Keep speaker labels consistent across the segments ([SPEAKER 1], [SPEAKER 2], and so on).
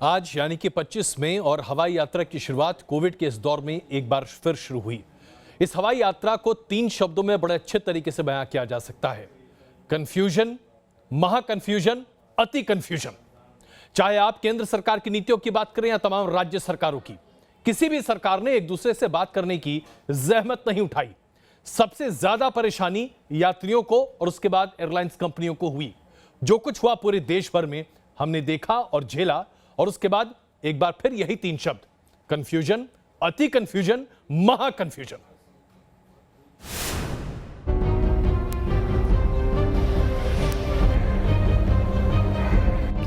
[SPEAKER 1] आज यानी कि 25 मई और हवाई यात्रा की शुरुआत कोविड के इस दौर में एक बार फिर शुरू हुई। इस हवाई यात्रा को 3 शब्दों में बड़े अच्छे तरीके से बयां किया जा सकता है। कंफ्यूजन, महा कंफ्यूजन, अति कंफ्यूजन। चाहे आप केंद्र सरकार की नीतियों की बात करें या तमाम राज्य सरकारों की, किसी भी सरकार ने एक दूसरे से बात करने की जहमत नहीं उठाई। सबसे ज्यादा परेशानी यात्रियों को और उसके बाद एयरलाइंस कंपनियों को हुई। जो कुछ हुआ पूरे देश भर में हमने देखा और झेला, और उसके बाद एक बार फिर यही 3 शब्द, कंफ्यूजन, अति कंफ्यूजन, महा कंफ्यूजन।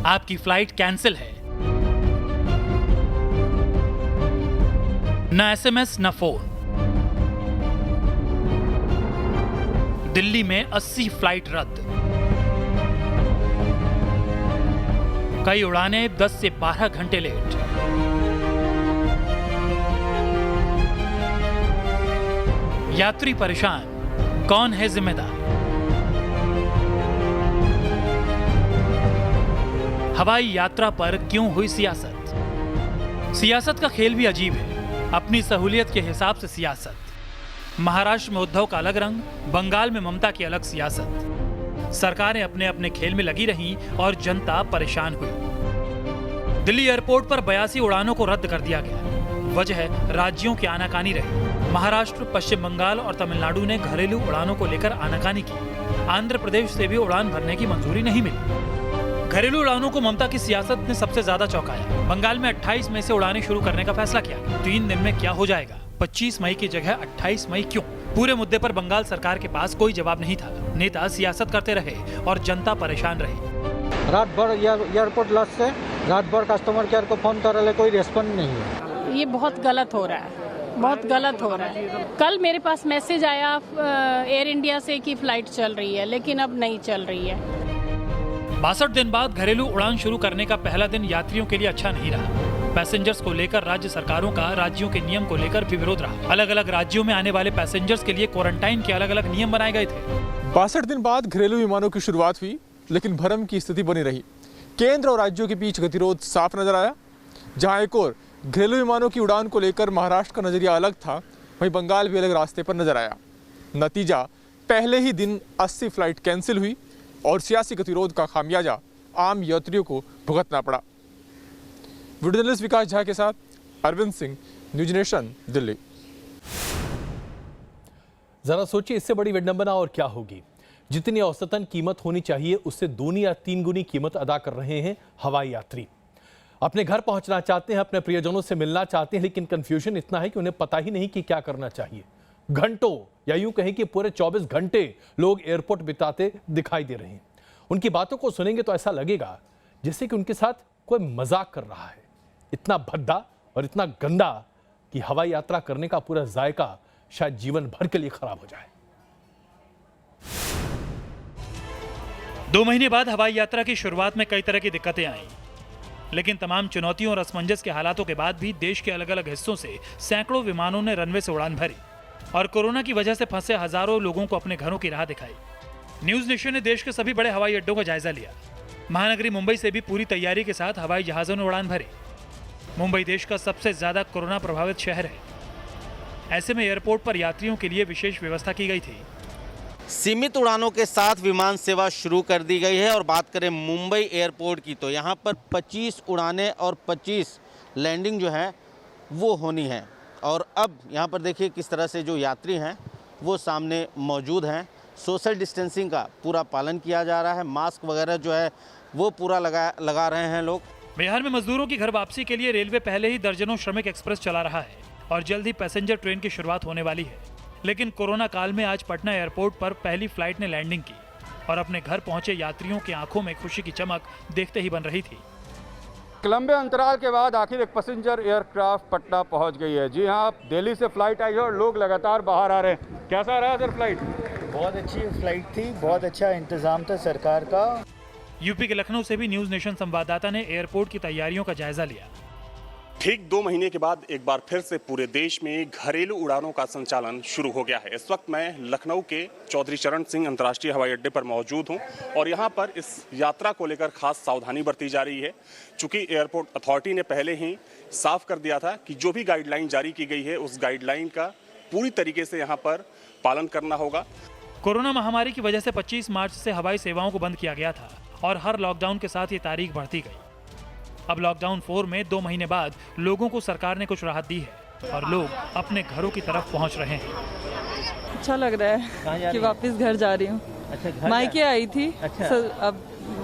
[SPEAKER 2] आपकी फ्लाइट कैंसिल है, न एसएमएस न फोन। दिल्ली में 80 फ्लाइट रद्द, कई उड़ानें 10 से 12 घंटे लेट। यात्री परेशान, कौन है जिम्मेदार? हवाई यात्रा पर क्यों हुई सियासत? सियासत का खेल भी अजीब है, अपनी सहूलियत के हिसाब से सियासत। महाराष्ट्र में उद्धव का अलग रंग, बंगाल में ममता की अलग सियासत। सरकारें अपने अपने खेल में लगी रहीं और जनता परेशान हुई। दिल्ली एयरपोर्ट पर 82 उड़ानों को रद्द कर दिया गया। वजह राज्यों की आनाकानी रही। महाराष्ट्र, पश्चिम बंगाल और तमिलनाडु ने घरेलू उड़ानों को लेकर आनाकानी की। आंध्र प्रदेश से भी उड़ान भरने की मंजूरी नहीं मिली। घरेलू उड़ानों को ममता की सियासत ने सबसे ज्यादा चौंकाया। बंगाल में 28 मई से उड़ानें शुरू करने का फैसला किया गया। 3 दिन में क्या हो जाएगा? 25 मई की जगह 28 मई क्यों? पूरे मुद्दे पर बंगाल सरकार के पास कोई जवाब नहीं था। नेता सियासत करते रहे और जनता परेशान रही।
[SPEAKER 3] रात भर एयरपोर्ट लॉस से रात भर कस्टमर केयर को फोन कर रहे, कोई रिस्पॉन्स नहीं है।
[SPEAKER 4] ये बहुत गलत हो रहा है, बहुत गलत हो रहा है। कल मेरे पास मैसेज आया एयर इंडिया से कि फ्लाइट चल रही है, लेकिन अब नहीं चल रही है।
[SPEAKER 2] 62 दिन बाद घरेलू उड़ान शुरू करने का पहला दिन यात्रियों के लिए अच्छा नहीं रहा। पैसेंजर्स को लेकर राज्य सरकारों का राज्यों के नियम को लेकर भी विरोध रहा। अलग अलग राज्यों में आने वाले पैसेंजर्स के लिए क्वारंटाइन के अलग अलग नियम बनाए गए थे।
[SPEAKER 5] 62 दिन बाद घरेलू विमानों की शुरुआत हुई, लेकिन भ्रम की स्थिति बनी रही। केंद्र और राज्यों के बीच गतिरोध साफ नजर आया। जहां एक और घरेलू विमानों की उड़ान को लेकर महाराष्ट्र का नजरिया अलग था, वहीं बंगाल भी अलग रास्ते पर नजर आया। नतीजा, पहले ही दिन 80 फ्लाइट कैंसिल हुई और सियासी गतिरोध का खामियाजा आम यात्रियों को भुगतना पड़ा। वीडियो जर्नलिस्ट विकास झा के साथ अरविंद सिंह, न्यूज नेशन, दिल्ली।
[SPEAKER 1] जरा सोचिए, इससे बड़ी विडंबना और क्या होगी। जितनी औसतन कीमत होनी चाहिए उससे 2 या 3 गुनी कीमत अदा कर रहे हैं हवाई यात्री। अपने घर पहुंचना चाहते हैं, अपने प्रियजनों से मिलना चाहते हैं, लेकिन कंफ्यूजन इतना है कि उन्हें पता ही नहीं कि क्या करना चाहिए। घंटों या यूं कहें कि पूरे 24 घंटे लोग एयरपोर्ट बिताते दिखाई दे रहे हैं। उनकी बातों को सुनेंगे तो ऐसा लगेगा जैसे कि उनके साथ कोई मजाक कर रहा है। इतना भद्दा और इतना गंदा कि हवाई यात्रा करने का पूरा जायका शायद जीवन भर के लिए खराब हो जाए।
[SPEAKER 2] 2 महीने बाद हवाई यात्रा की शुरुआत में कई तरह की दिक्कतें आईं, लेकिन तमाम चुनौतियों और असमंजस के हालातों के बाद भी देश के अलग अलग हिस्सों से सैकड़ों विमानों ने रनवे से उड़ान भरी और कोरोना की वजह से फंसे हजारों लोगों को अपने घरों की राह दिखाई। न्यूज नेशन ने देश के सभी बड़े हवाई अड्डों का जायजा लिया। महानगरी मुंबई से भी पूरी तैयारी के साथ हवाई जहाजों ने उड़ान भरी। मुंबई देश का सबसे ज्यादा कोरोना प्रभावित शहर है। ऐसे में एयरपोर्ट पर यात्रियों के लिए विशेष व्यवस्था की गई थी।
[SPEAKER 6] सीमित उड़ानों के साथ विमान सेवा शुरू कर दी गई है। और बात करें मुंबई एयरपोर्ट की, तो यहाँ पर 25 उड़ानें और 25 लैंडिंग जो है वो होनी है। और अब यहाँ पर देखिए किस तरह से जो यात्री हैं वो सामने मौजूद हैं। सोशल डिस्टेंसिंग का पूरा पालन किया जा रहा है। मास्क वगैरह जो है वो पूरा लगा रहे हैं लोग।
[SPEAKER 2] बिहार में मजदूरों की घर वापसी के लिए रेलवे पहले ही दर्जनों श्रमिक एक्सप्रेस चला रहा है और जल्द ही पैसेंजर ट्रेन की शुरुआत होने वाली है। लेकिन कोरोना काल में आज पटना एयरपोर्ट पर पहली फ्लाइट ने लैंडिंग की और अपने घर पहुंचे यात्रियों की आंखों में खुशी की चमक देखते ही बन रही थी।
[SPEAKER 7] लंबे अंतराल के बाद आखिर एक पैसेंजर एयरक्राफ्ट पटना पहुंच गई है। जी हाँ, दिल्ली से फ्लाइट आई है और लोग लगातार बाहर आ रहे हैं। कैसा रहा सर फ्लाइट?
[SPEAKER 8] बहुत अच्छी फ्लाइट थी, बहुत अच्छा इंतजाम था सरकार का।
[SPEAKER 2] यूपी के लखनऊ से भी न्यूज नेशन संवाददाता ने एयरपोर्ट की तैयारियों का जायजा लिया।
[SPEAKER 9] ठीक 2 महीने के बाद एक बार फिर से पूरे देश में घरेलू उड़ानों का संचालन शुरू हो गया है। इस वक्त मैं लखनऊ के चौधरी चरण सिंह अंतर्राष्ट्रीय हवाई अड्डे पर मौजूद हूं और यहां पर इस यात्रा को लेकर खास सावधानी बरती जा रही है। चूंकि एयरपोर्ट अथॉरिटी ने पहले ही साफ कर दिया था कि जो भी गाइडलाइन जारी की गई है उस गाइडलाइन का पूरी तरीके से यहाँ पर पालन करना होगा।
[SPEAKER 2] कोरोना महामारी की वजह से 25 मार्च से हवाई सेवाओं को बंद किया गया था और हर लॉकडाउन के साथ ये तारीख बढ़ती गई। अब लॉकडाउन 4 में 2 महीने बाद लोगों को सरकार ने कुछ राहत दी है और लोग अपने घरों की तरफ पहुंच रहे हैं।
[SPEAKER 10] अच्छा लग रहा है कि वापस घर जा रही हूँ।
[SPEAKER 6] अच्छा,
[SPEAKER 10] मायके आई थी। अब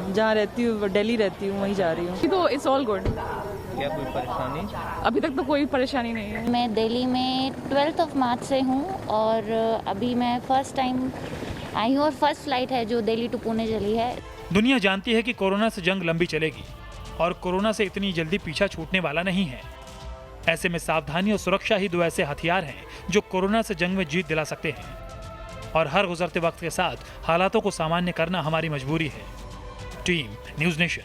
[SPEAKER 10] जहाँ रहती हूँ, दिल्ली रहती हूँ, वहीं जा रही हूँ।
[SPEAKER 11] तो इट्स ऑल गुड।
[SPEAKER 6] क्या कोई परेशानी?
[SPEAKER 11] अभी तक तो कोई परेशानी नहीं है।
[SPEAKER 12] मैं दिल्ली में 12 मार्च से हूँ और अभी मैं फर्स्ट टाइम आई हूँ और फर्स्ट फ्लाइट है जो दिल्ली टू पुणे चली है।
[SPEAKER 2] दुनिया जानती है कि कोरोना से जंग लंबी चलेगी और कोरोना से इतनी जल्दी पीछा छूटने वाला नहीं है। ऐसे में सावधानी और सुरक्षा ही 2 ऐसे हथियार हैं जो कोरोना से जंग में जीत दिला सकते हैं और हर गुजरते वक्त के साथ हालातों को सामान्य करना हमारी मजबूरी है। Team news nation.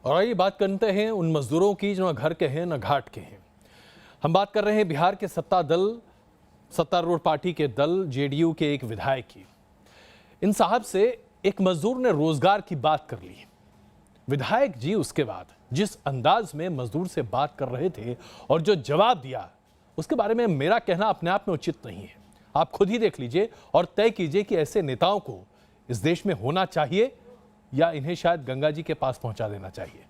[SPEAKER 1] और आइए बात करते हैं उन मजदूरों की जो न घर के हैं न घाट के हैं। हम बात कर रहे हैं बिहार के सत्तारूढ़ पार्टी के दल जेडीयू के एक विधायक की। इन साहब से एक मजदूर ने रोजगार की बात कर ली। विधायक जी उसके बाद जिस अंदाज में मजदूर से बात कर रहे थे और जो जवाब दिया उसके बारे में मेरा कहना अपने आप में उचित नहीं है। आप खुद ही देख लीजिए और तय कीजिए कि ऐसे नेताओं को इस देश में होना चाहिए या इन्हें शायद गंगा जी के पास पहुंचा देना चाहिए।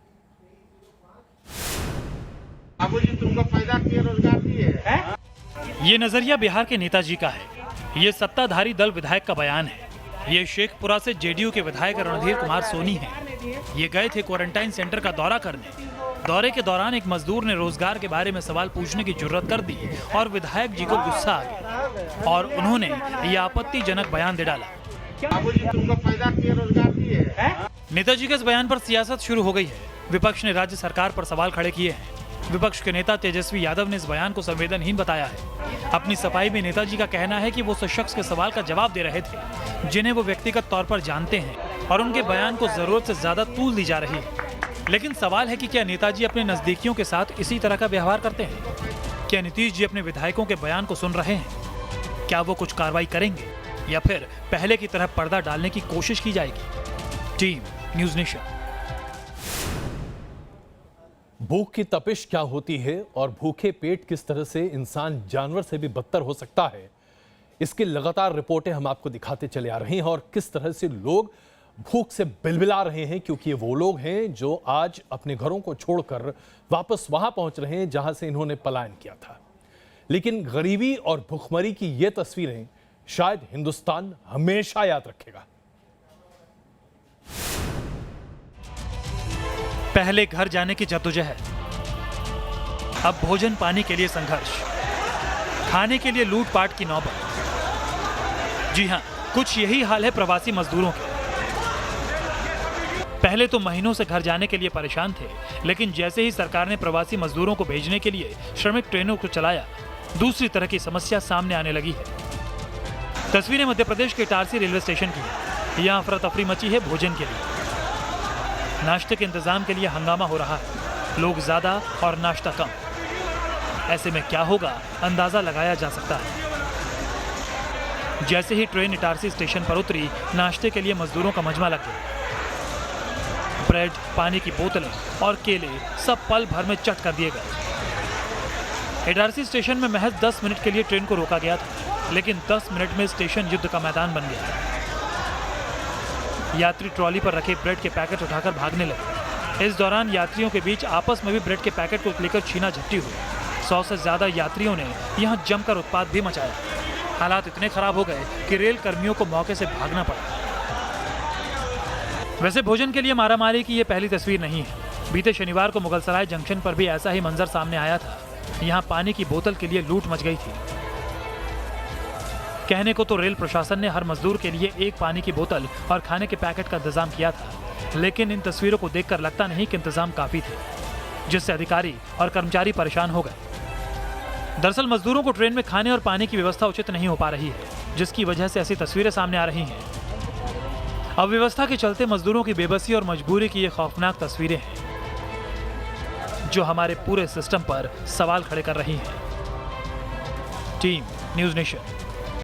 [SPEAKER 8] तुमको फायदा किए रोजगार दिए।
[SPEAKER 2] ये नजरिया बिहार के नेताजी का है। ये सत्ताधारी दल विधायक का बयान है। ये शेखपुरा से जेडीयू के विधायक रणधीर कुमार सोनी हैं। ये गए थे क्वारंटाइन सेंटर का दौरा करने। दौरे के दौरान एक मजदूर ने रोजगार के बारे में सवाल पूछने की जुर्रत कर दी और विधायक जी को गुस्सा आ गया और उन्होंने ये आपत्तिजनक बयान दे डाला।
[SPEAKER 8] तुमको फायदा किए रोजगार दिए।
[SPEAKER 2] नेताजी के इस बयान पर सियासत शुरू हो गई है। विपक्ष ने राज्य सरकार पर सवाल खड़े किए हैं। विपक्ष के नेता तेजस्वी यादव ने इस बयान को संवेदनहीन बताया है। अपनी सफाई में नेताजी का कहना है कि वो उस शख्स के सवाल का जवाब दे रहे थे जिन्हें वो व्यक्तिगत तौर पर जानते हैं और उनके बयान को जरूरत से ज्यादा तूल दी जा रही है। लेकिन सवाल है कि क्या नेताजी अपने नजदीकियों के साथ इसी तरह का व्यवहार करते हैं? क्या नीतीश जी अपने विधायकों के बयान को सुन रहे हैं? क्या वो कुछ कार्रवाई करेंगे या फिर पहले की तरह पर्दा डालने की कोशिश की जाएगी? Team news nation.
[SPEAKER 1] भूख की तपिश क्या होती है और भूखे पेट किस तरह से इंसान जानवर से भी बदतर हो सकता है, इसकी लगातार रिपोर्टें हम आपको दिखाते चले आ रहे हैं और किस तरह से लोग भूख से बिलबिला रहे हैं, क्योंकि ये वो लोग हैं जो आज अपने घरों को छोड़कर वापस वहां पहुंच रहे हैं जहां से इन्होंने पलायन किया था। लेकिन गरीबी और भूखमरी की ये तस्वीरें शायद हिंदुस्तान हमेशा याद रखेगा।
[SPEAKER 2] पहले घर जाने की जद्दोजहद, अब भोजन पानी के लिए संघर्ष, खाने के लिए लूटपाट की नौबत। जी हां, कुछ यही हाल है प्रवासी मजदूरों के। पहले तो महीनों से घर जाने के लिए परेशान थे, लेकिन जैसे ही सरकार ने प्रवासी मजदूरों को भेजने के लिए श्रमिक ट्रेनों को चलाया, दूसरी तरह की समस्या सामने आने लगी है। तस्वीरें मध्य प्रदेश के इटारसी रेलवे स्टेशन की है। यहाँ अफरा तफरी मची है भोजन के लिए। नाश्ते के इंतजाम के लिए हंगामा हो रहा है, लोग ज्यादा और नाश्ता कम। ऐसे में क्या होगा अंदाजा लगाया जा सकता है। जैसे ही ट्रेन इटारसी स्टेशन पर उतरी, नाश्ते के लिए मजदूरों का मजमा लग गया। ब्रेड, पानी की बोतलें और केले सब पल भर में चट कर दिए गए। इटारसी स्टेशन में महज 10 मिनट के लिए ट्रेन को रोका गया था, लेकिन 10 मिनट में स्टेशन युद्ध का मैदान बन गया। यात्री ट्रॉली पर रखे ब्रेड के पैकेट उठाकर भागने लगे। इस दौरान यात्रियों के बीच आपस में भी ब्रेड के पैकेट को लेकर छीना झपटी हुई। 100 से ज्यादा यात्रियों ने यहां जमकर उत्पात भी मचाया। हालात इतने खराब हो गए कि रेल कर्मियों को मौके से भागना पड़ा। वैसे भोजन के लिए मारामारी की ये पहली तस्वीर नहीं है। बीते शनिवार को मुगलसराय जंक्शन पर भी ऐसा ही मंजर सामने आया था। यहाँ पानी की बोतल के लिए लूट मच गई थी। कहने को तो रेल प्रशासन ने हर मजदूर के लिए एक पानी की बोतल और खाने के पैकेट का इंतजाम किया था, लेकिन इन तस्वीरों को देखकर लगता नहीं कि इंतजाम काफी थे, जिससे अधिकारी और कर्मचारी परेशान हो गए। दरअसल मजदूरों को ट्रेन में खाने और पानी की व्यवस्था उचित नहीं हो पा रही है, जिसकी वजह से ऐसी तस्वीरें सामने आ रही हैं। अव्यवस्था के चलते मजदूरों की बेबसी और मजबूरी की ये खौफनाक तस्वीरें हैं। जो हमारे पूरे सिस्टम पर सवाल खड़े कर रही हैं। Team news nation.